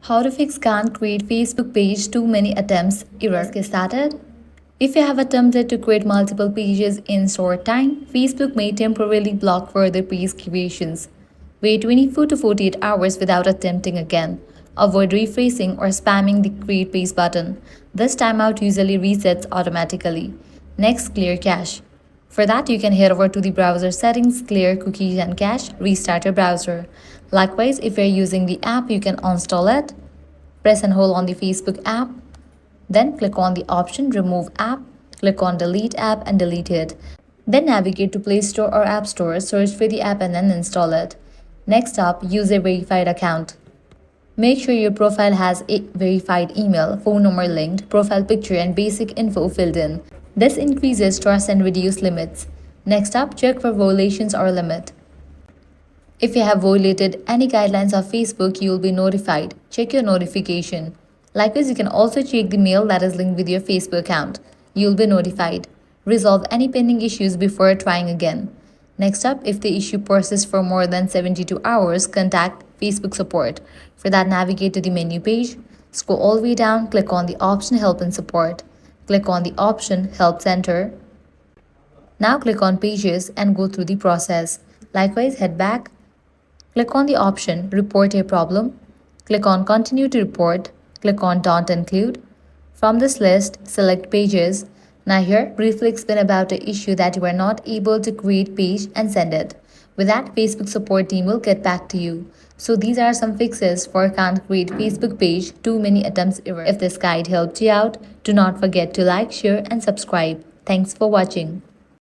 How to fix can't create Facebook page too many attempts error. Let's get started. If you have attempted to create multiple pages in short time, Facebook may temporarily block further page creations. Wait 24 to 48 hours without attempting again. Avoid refreshing or spamming the create page button. This timeout usually resets automatically. Next, clear cache. For that, you can head over to the browser settings, clear cookies and cache, restart your browser. Likewise, if you're using the app, you can uninstall it. Press and hold on the Facebook app. Then click on the option Remove App. Click on Delete App and delete it. Then navigate to Play Store or App Store, search for the app and then install it. Next up, use a verified account. Make sure your profile has a verified email, phone number linked, profile picture and basic info filled in. This increases trust and reduces limits. Next up, check for violations or limit. If you have violated any guidelines of Facebook, you will be notified. Check your notification. Likewise, you can also check the mail that is linked with your Facebook account. You will be notified. Resolve any pending issues before trying again. Next up, if the issue persists for more than 72 hours, contact Facebook support. For that, navigate to the menu page, scroll all the way down, click on the option Help and Support. Click on the option Help Center. Now click on Pages and go through the process. Likewise, head back. Click on the option Report a Problem. Click on Continue to Report. Click on Don't Include. From this list, select Pages. Now here, briefly explain about the issue that you are not able to create page and send it. With that, Facebook support team will get back to you. So these are some fixes for can't create Facebook page too many attempts error. If this guide helped you out, do not forget to like, share and subscribe. Thanks for watching.